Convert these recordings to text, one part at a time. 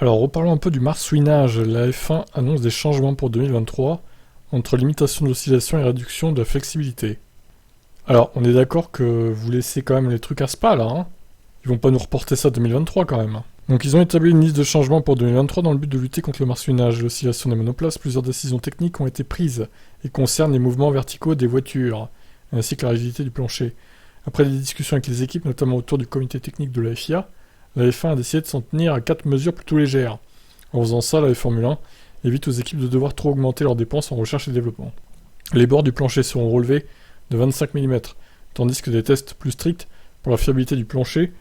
Alors reparlons un peu du marsouinage. La F1 annonce des changements pour 2023 entre limitation de l'oscillation et réduction de la flexibilité. Alors on est d'accord que vous laissez quand même les trucs à Spa là, hein. Ils vont pas nous reporter ça 2023 quand même. Donc ils ont établi une liste de changements pour 2023 dans le but de lutter contre le marsouinage et l'oscillation des monoplaces. Plusieurs décisions techniques ont été prises et concernent les mouvements verticaux des voitures, ainsi que la rigidité du plancher. Après des discussions avec les équipes, notamment autour du comité technique de la FIA, la F1 a décidé de s'en tenir à 4 mesures plutôt légères. En faisant ça, la Formule 1 évite aux équipes de devoir trop augmenter leurs dépenses en recherche et développement. Les bords du plancher seront relevés de 25 mm, tandis que des tests plus stricts pour la fiabilité du plancher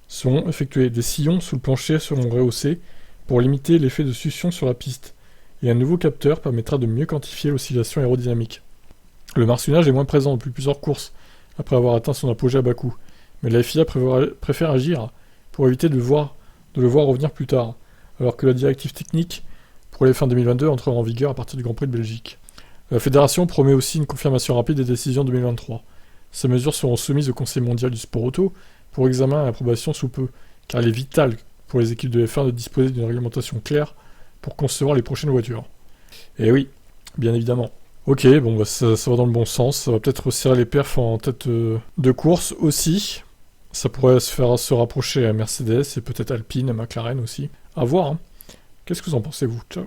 seront effectués. Des sillons sous le plancher seront rehaussés pour limiter l'effet de succion sur la piste, et un nouveau capteur permettra de mieux quantifier l'oscillation aérodynamique. Le marsouinage est moins présent depuis plusieurs courses, après avoir atteint son apogée à bas coût, mais la FIA préfère agir pour éviter de le voir revenir plus tard, alors que la directive technique pour les fins 2022 entrera en vigueur à partir du Grand Prix de Belgique. La fédération promet aussi une confirmation rapide des décisions 2023. Ces mesures seront soumises au Conseil mondial du sport auto pour examen et approbation sous peu, car il est vital pour les équipes de F1 de disposer d'une réglementation claire pour concevoir les prochaines voitures. Et oui, bien évidemment. Ok, bon bah ça va dans le bon sens, ça va peut-être resserrer les perfs en tête de course aussi. Ça pourrait se rapprocher à Mercedes et peut-être Alpine, à McLaren aussi. À voir, hein. Qu'est-ce que vous en pensez, vous? Ciao.